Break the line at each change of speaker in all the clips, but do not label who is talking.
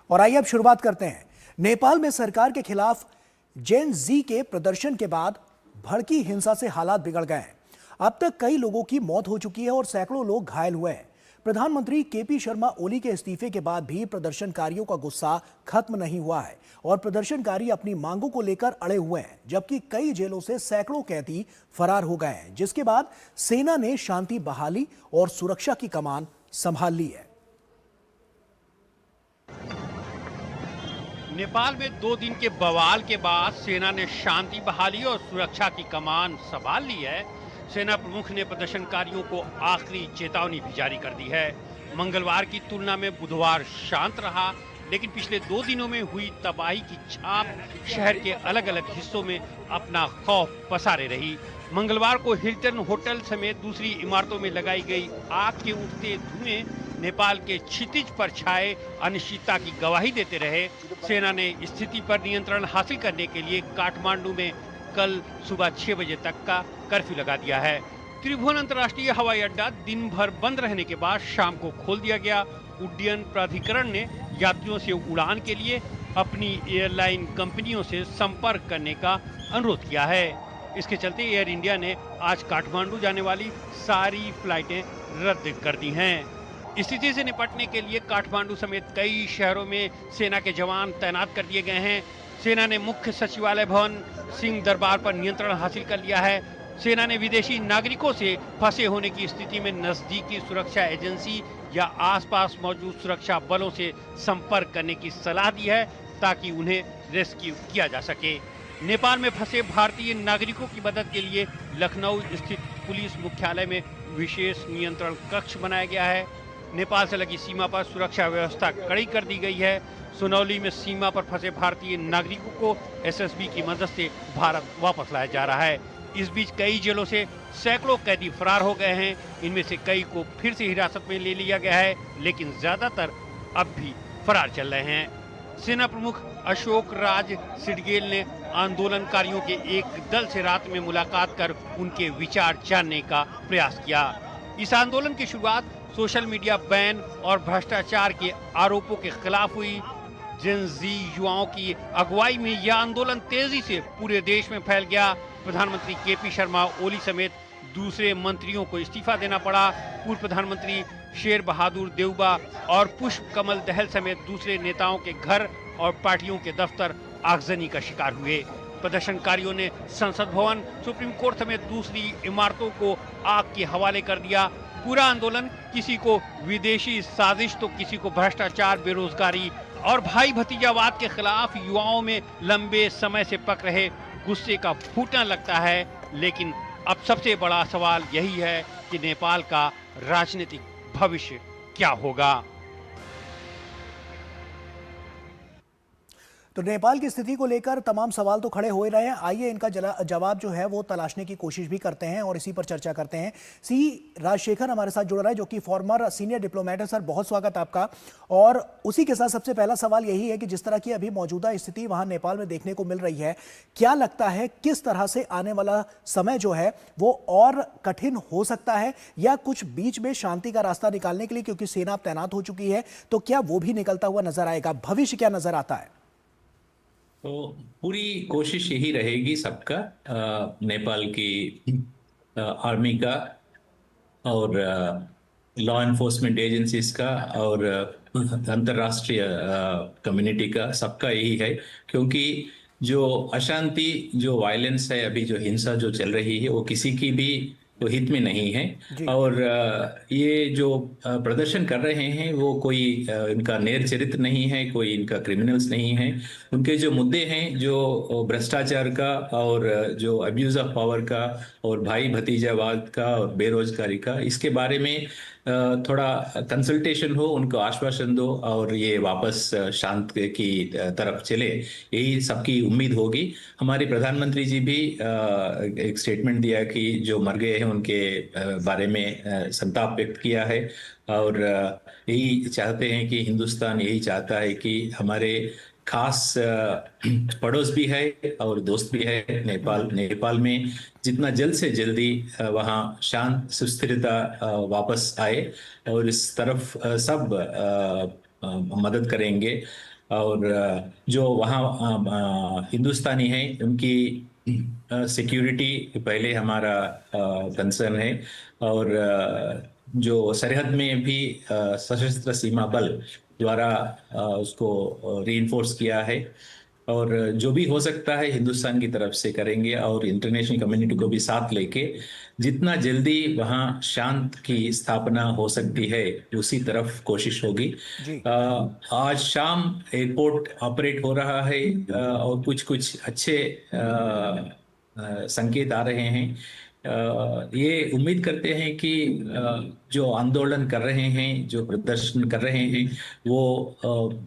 और आइए अब शुरुआत करते हैं। नेपाल में सरकार के खिलाफ जेन जी के प्रदर्शन के बाद भड़की हिंसा से हालात बिगड़ गए हैं। अब तक कई लोगों की मौत हो चुकी है और सैकड़ों लोग घायल हुए हैं। प्रधानमंत्री केपी शर्मा ओली के इस्तीफे के बाद भी प्रदर्शनकारियों का गुस्सा खत्म नहीं हुआ है और प्रदर्शनकारी अपनी मांगों को लेकर अड़े हुए हैं, जबकि कई जेलों से सैकड़ों कैदी फरार हो गए हैं, जिसके बाद सेना ने शांति बहाली और सुरक्षा की कमान संभाल ली है।
नेपाल में 2 दिन के बवाल के बाद सेना ने शांति बहाली और सुरक्षा की कमान संभाल ली है। सेना प्रमुख ने प्रदर्शनकारियों को आखिरी चेतावनी भी जारी कर दी है। मंगलवार की तुलना में बुधवार शांत रहा, लेकिन पिछले 2 दिनों में हुई तबाही की छाप शहर के अलग अलग हिस्सों में अपना खौफ पसारे रही। मंगलवार को हिल्टन होटल समेत दूसरी इमारतों में लगाई गई आग के उठते धुएं नेपाल के क्षितिज पर छाए अनिश्चितता की गवाही देते रहे। सेना ने स्थिति पर नियंत्रण हासिल करने के लिए काठमांडू में कल सुबह 6 बजे तक का कर्फ्यू लगा दिया है। त्रिभुवन अंतर्राष्ट्रीय हवाई अड्डा दिन भर बंद रहने के बाद शाम को खोल दिया गया। उड्डयन प्राधिकरण ने यात्रियों से उड़ान के लिए अपनी एयरलाइन कंपनियों से संपर्क करने का अनुरोध किया है। इसके चलते एयर इंडिया ने आज काठमांडू जाने वाली सारी फ्लाइटें रद्द कर दी हैं। स्थिति से निपटने के लिए काठमांडू समेत कई शहरों में सेना के जवान तैनात कर दिए गए हैं। सेना ने मुख्य सचिवालय भवन सिंह दरबार पर नियंत्रण हासिल कर लिया है। सेना ने विदेशी नागरिकों से फंसे होने की स्थिति में नजदीकी सुरक्षा एजेंसी या आसपास मौजूद सुरक्षा बलों से संपर्क करने की सलाह दी है, ताकि उन्हें रेस्क्यू किया जा सके। नेपाल में फंसे भारतीय नागरिकों की मदद के लिए लखनऊ स्थित पुलिस मुख्यालय में विशेष नियंत्रण कक्ष बनाया गया है। नेपाल से लगी सीमा पर सुरक्षा व्यवस्था कड़ी कर दी गई है। सुनौली में सीमा पर फंसे भारतीय नागरिकों को एसएसबी की मदद से भारत वापस लाया जा रहा है। इस बीच कई जेलों से सैकड़ों कैदी फरार हो गए हैं। इनमें से कई को फिर से हिरासत में ले लिया गया है, लेकिन ज्यादातर अब भी फरार चल रहे हैं। सेना प्रमुख अशोक राज सिडगेल ने आंदोलनकारियों के एक दल से रात में मुलाकात कर उनके विचार जानने का प्रयास किया। इस आंदोलन की शुरुआत सोशल मीडिया बैन और भ्रष्टाचार के आरोपों के खिलाफ हुई। जेन जी युवाओं की अगुवाई में यह आंदोलन तेजी से पूरे देश में फैल गया। प्रधानमंत्री केपी शर्मा ओली समेत दूसरे मंत्रियों को इस्तीफा देना पड़ा। पूर्व प्रधानमंत्री शेर बहादुर देउबा और पुष्प कमल दहल समेत दूसरे नेताओं के घर और पार्टियों के दफ्तर आगजनी का शिकार हुए। प्रदर्शनकारियों ने संसद भवन, सुप्रीम कोर्ट समेत दूसरी इमारतों को आग के हवाले कर दिया। पूरा आंदोलन किसी को विदेशी साजिश तो किसी को भ्रष्टाचार, बेरोजगारी और भाई भतीजावाद के खिलाफ युवाओं में लंबे समय से पक रहे गुस्से का फूटना लगता है। लेकिन अब सबसे बड़ा सवाल यही है कि नेपाल का राजनीतिक भविष्य क्या होगा।
तो नेपाल की स्थिति को लेकर तमाम सवाल तो खड़े हो ही रहे हैं। आइए इनका जवाब जो है वो तलाशने की कोशिश भी करते हैं और इसी पर चर्चा करते हैं। सी राजशेखर हमारे साथ जुड़ रहा है, जो कि फॉर्मर सीनियर डिप्लोमेट है। सर, बहुत स्वागत आपका। और उसी के साथ सबसे पहला सवाल यही है कि जिस तरह की अभी मौजूदा स्थिति वहां नेपाल में देखने को मिल रही है, क्या लगता है किस तरह से आने वाला समय जो है वो और कठिन हो सकता है, या कुछ बीच में शांति का रास्ता निकालने के लिए, क्योंकि सेना तैनात हो चुकी है, तो क्या वो भी निकलता हुआ नजर आएगा? भविष्य क्या नजर आता है?
तो पूरी कोशिश यही रहेगी सबका, नेपाल की आर्मी का और लॉ एनफोर्समेंट एजेंसीज का और अंतर्राष्ट्रीय कम्युनिटी का, सबका यही है। क्योंकि जो अशांति, जो वायलेंस है, अभी जो हिंसा जो चल रही है, वो किसी की भी तो हित में नहीं है। और ये जो प्रदर्शन कर रहे हैं वो कोई इनका नेर चरित्र नहीं है, कोई इनका क्रिमिनल्स नहीं है। उनके जो मुद्दे हैं, जो भ्रष्टाचार का और जो अब्यूज ऑफ पावर का और भाई भतीजावाद का और बेरोजगारी का, इसके बारे में थोड़ा कंसल्टेशन हो, उनको आश्वासन दो और ये वापस शांत की तरफ चले, यही सबकी उम्मीद होगी। हमारे प्रधानमंत्री जी भी एक स्टेटमेंट दिया कि जो मर गए हैं उनके बारे में संताप व्यक्त किया है और यही चाहते हैं कि हिंदुस्तान यही चाहता है कि हमारे खास पड़ोस भी है और दोस्त भी है नेपाल में जितना जल्द से जल्दी वहाँ शांत सुस्थिरता वापस आए और इस तरफ सब मदद करेंगे। और जो वहाँ हिंदुस्तानी हैं उनकी सिक्योरिटी पहले हमारा कंसर्न है। और जो सरहद में भी सशस्त्र सीमा बल द्वारा उसको रीइंफोर्स किया है। और जो भी हो सकता है हिंदुस्तान की तरफ से करेंगे, और इंटरनेशनल कम्युनिटी को भी साथ लेके जितना जल्दी वहाँ शांत की स्थापना हो सकती है उसी तरफ कोशिश होगी।
जी।
आज शाम एयरपोर्ट ऑपरेट हो रहा है, और कुछ कुछ अच्छे संकेत आ रहे हैं। ये उम्मीद करते हैं कि जो आंदोलन कर रहे हैं, जो प्रदर्शन कर रहे हैं, वो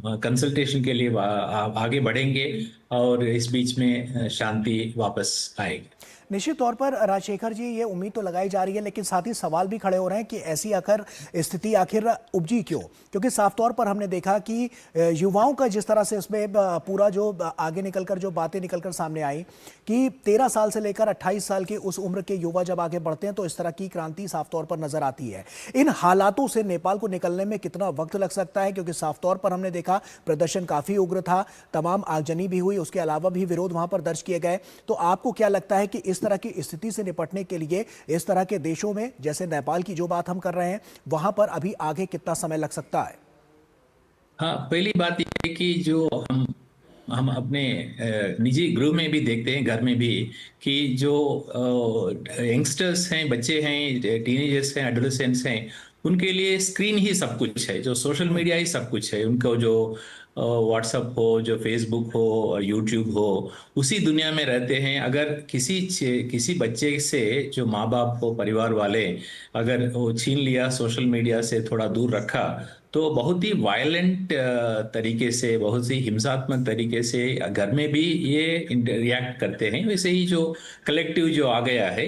कंसल्टेशन के लिए आगे बढ़ेंगे और इस बीच में शांति वापस आएगी।
निश्चित तौर पर राजशेखर जी, ये उम्मीद तो लगाई जा रही है, लेकिन साथ ही सवाल भी खड़े हो रहे हैं कि ऐसी आखिर स्थिति आखिर उपजी क्यों? क्योंकि साफ तौर पर हमने देखा कि युवाओं का जिस तरह से इसमें पूरा जो आगे निकलकर जो बातें निकलकर सामने आई कि 13 साल से लेकर 28 साल की उस उम्र के युवा जब आगे बढ़ते हैं तो इस तरह की क्रांति साफ तौर पर नजर आती है। इन हालातों से नेपाल को निकलने में कितना वक्त लग सकता है? क्योंकि साफ तौर पर हमने देखा प्रदर्शन काफी उग्र था, तमाम आगजनी भी हुई, उसके अलावा भी विरोध वहां पर दर्ज किए गए। तो आपको क्या लगता है कि इस तरह की स्थिति से निपटने के लिए इस तरह के देशों में, जैसे नेपाल की जो बात हम कर रहे हैं, वहां पर अभी आगे कितना समय लग सकता है?
हाँ, पहली बात यह है कि जो हम अपने निजी गृह में भी देखते हैं, घर में भी, कि जो यंगस्टर्स हैं, बच्चे हैं, टीनेजर्स हैं, एडोलेसेंट्स हैं, उनके लिए स्क्रीन ही सब कुछ है, जो सोशल मीडिया ही सब कुछ है। उनको जो व्हाट्सअप हो, जो फेसबुक हो और यूट्यूब हो, उसी दुनिया में रहते हैं। अगर किसी बच्चे से, जो माँ बाप हो, परिवार वाले, अगर वो छीन लिया, सोशल मीडिया से थोड़ा दूर रखा, तो बहुत ही वायलेंट तरीके से, बहुत ही हिंसात्मक तरीके से घर में भी ये रिएक्ट करते हैं। वैसे ही जो कलेक्टिव जो आ गया है,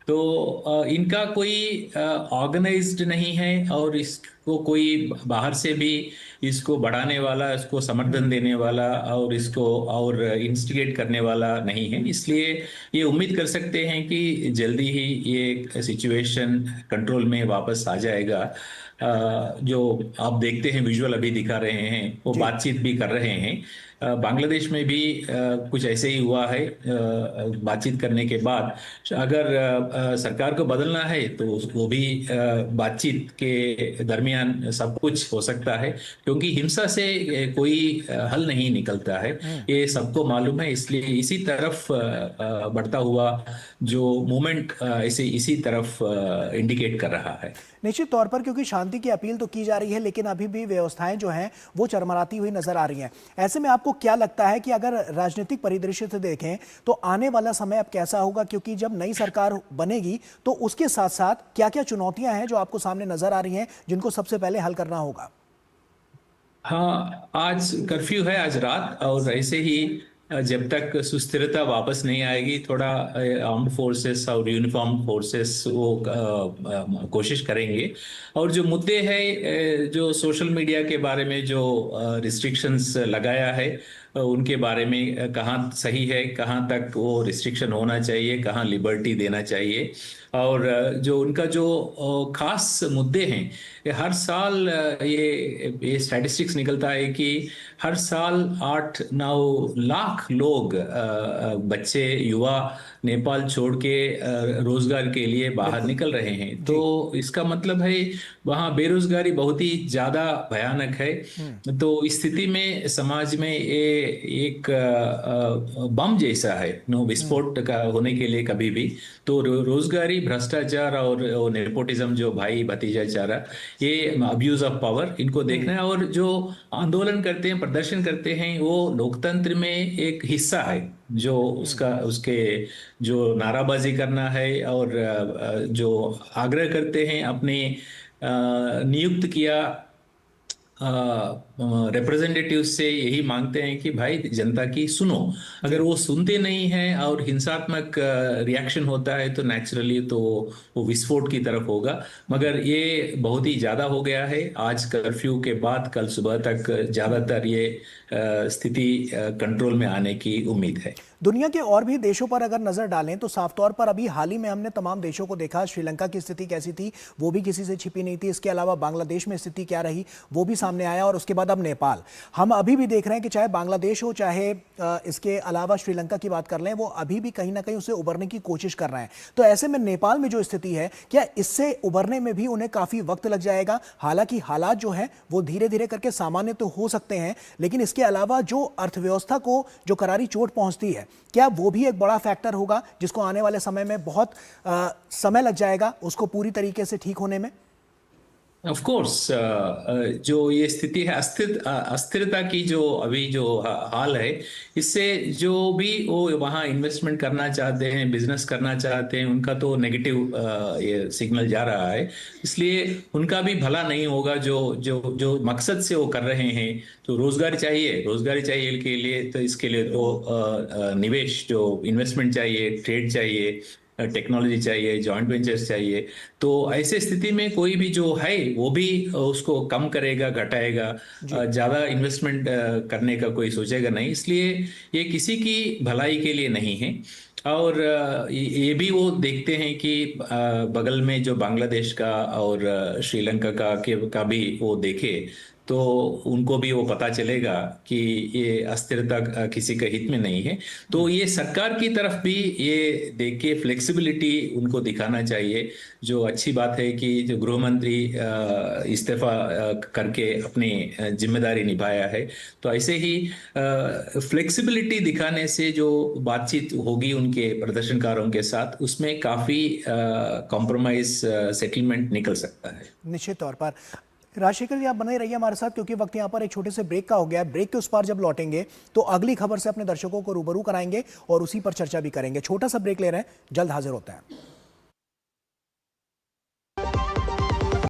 तो इनका कोई ऑर्गेनाइज्ड नहीं है, और इसको कोई बाहर से भी इसको बढ़ाने वाला, इसको समर्थन देने वाला और इसको और इंस्टिगेट करने वाला नहीं है। इसलिए ये उम्मीद कर सकते हैं कि जल्दी ही ये सिचुएशन कंट्रोल में वापस आ जाएगा। जो आप देखते हैं, विजुअल अभी दिखा रहे हैं, वो बातचीत भी कर रहे हैं। बांग्लादेश में भी कुछ ऐसे ही हुआ है। बातचीत करने के बाद अगर सरकार को बदलना है तो वो भी बातचीत के दरमियान सब कुछ हो सकता है, क्योंकि हिंसा से कोई हल नहीं निकलता है, ये सबको मालूम है। इसलिए इसी तरफ बढ़ता हुआ जो मूवमेंट इसी तरफ इंडिकेट कर रहा है।
निश्चित तौर पर, क्योंकि शांति की अपील तो की जा रही है, लेकिन अभी भी व्यवस्थाएं जो हैं वो चरमराती हुई नजर आ रही हैं। ऐसे में आपको क्या लगता है कि अगर राजनीतिक परिदृश्य से देखें तो आने वाला समय अब कैसा होगा? क्योंकि जब नई सरकार बनेगी तो उसके साथ साथ क्या क्या चुनौतियां हैं जो आपको सामने नजर आ रही हैं, जिनको सबसे पहले हल करना होगा?
हाँ, आज कर्फ्यू है, आज रात, और ऐसे ही जब तक सुस्थिरता वापस नहीं आएगी, थोड़ा आर्म्ड फोर्सेस और यूनिफॉर्म फोर्सेस वो कोशिश करेंगे। और जो मुद्दे हैं, जो सोशल मीडिया के बारे में जो रिस्ट्रिक्शंस लगाया है, उनके बारे में कहाँ सही है, कहाँ तक वो रिस्ट्रिक्शन होना चाहिए, कहाँ लिबर्टी देना चाहिए, और जो उनका जो खास मुद्दे हैं, हर साल ये स्टैटिस्टिक्स निकलता है कि हर साल 8-9 लाख लोग, बच्चे, युवा, नेपाल छोड़ के रोजगार के लिए बाहर निकल रहे हैं। तो इसका मतलब है वहाँ बेरोजगारी बहुत ही ज्यादा भयानक है। तो इस स्थिति में समाज में ये एक बम जैसा है, विस्फोट का होने के लिए कभी भी। तो रोजगारी, भ्रष्टाचार और नेपोटिज्म, जो भाई भतीजाचारा, ये अब्यूज ऑफ पावर, इनको देखना है। और जो आंदोलन करते हैं, प्रदर्शन करते हैं, वो लोकतंत्र में एक हिस्सा है। जो उसके जो नाराबाजी करना है, और जो आग्रह करते हैं अपने नियुक्त किया रिप्रेजेंटेटिव से, यही मांगते हैं कि भाई जनता की सुनो। अगर वो सुनते नहीं हैं और हिंसात्मक रिएक्शन होता है, तो नेचुरली तो वो विस्फोट की तरफ होगा। मगर ये बहुत ही ज्यादा हो गया है। आज कर्फ्यू के बाद कल सुबह तक ज्यादातर ये स्थिति कंट्रोल में आने की उम्मीद है।
दुनिया के और भी देशों पर अगर नजर डालें तो साफ तौर पर अभी हाल ही में हमने तमाम देशों को देखा। श्रीलंका की स्थिति कैसी थी वो भी किसी से छिपी नहीं थी। इसके अलावा बांग्लादेश में स्थिति क्या रही वो भी सामने आया, और उसके बाद बाद अब नेपाल। हम अभी भी देख रहे हैं कि चाहे बांग्लादेश हो, चाहे इसके अलावा श्रीलंका की बात कर लें, वो अभी भी कहीं ना कहीं उसे उबरने की कोशिश कर रहे हैं। तो ऐसे में नेपाल में जो स्थिति है, क्या इससे उबरने में भी उन्हें काफी वक्त लग जाएगा? हालांकि हालात जो है वो धीरे धीरे करके सामान्य तो हो सकते हैं, लेकिन इसके अलावा जो अर्थव्यवस्था को जो करारी चोट पहुंचती है, क्या वो भी एक बड़ा फैक्टर होगा जिसको आने वाले समय में बहुत समय लग जाएगा उसको पूरी तरीके से ठीक होने में?
ऑफ कोर्स, जो ये स्थिति है, अस्थिरता की जो अभी जो हाल है, इससे जो भी वो वहाँ इन्वेस्टमेंट करना चाहते हैं, बिजनेस करना चाहते हैं, उनका तो नेगेटिव ये सिग्नल जा रहा है। इसलिए उनका भी भला नहीं होगा। जो जो जो मकसद से वो कर रहे हैं, तो रोजगार चाहिए के लिए, तो इसके लिए तो निवेश, जो इन्वेस्टमेंट चाहिए, ट्रेड चाहिए, टेक्नोलॉजी चाहिए, जॉइंट वेंचर्स चाहिए। तो ऐसे स्थिति में कोई भी जो है वो भी उसको कम करेगा, घटाएगा, ज्यादा इन्वेस्टमेंट करने का कोई सोचेगा नहीं। इसलिए ये किसी की भलाई के लिए नहीं है। और ये भी वो देखते हैं कि बगल में जो बांग्लादेश का और श्रीलंका का भी वो देखे, तो उनको भी वो पता चलेगा कि ये अस्थिरता किसी के हित में नहीं है। तो ये सरकार की तरफ भी ये देख के फ्लेक्सिबिलिटी उनको दिखाना चाहिए। जो अच्छी बात है कि जो गृह मंत्री इस्तीफा करके अपनी जिम्मेदारी निभाया है, तो ऐसे ही फ्लेक्सिबिलिटी दिखाने से जो बातचीत होगी उनके प्रदर्शनकारों के साथ, उसमें काफी कॉम्प्रोमाइज सेटलमेंट निकल सकता है।
निश्चित तौर पर। राजशेखर जी, आप बने रहिए हमारे साथ, क्योंकि वक्त यहाँ पर एक छोटे से ब्रेक का हो गया है। ब्रेक के उस पार जब लौटेंगे तो अगली खबर से अपने दर्शकों को रूबरू कराएंगे और उसी पर चर्चा भी करेंगे। छोटा सा ब्रेक ले रहे हैं, जल्द हाजिर होता है।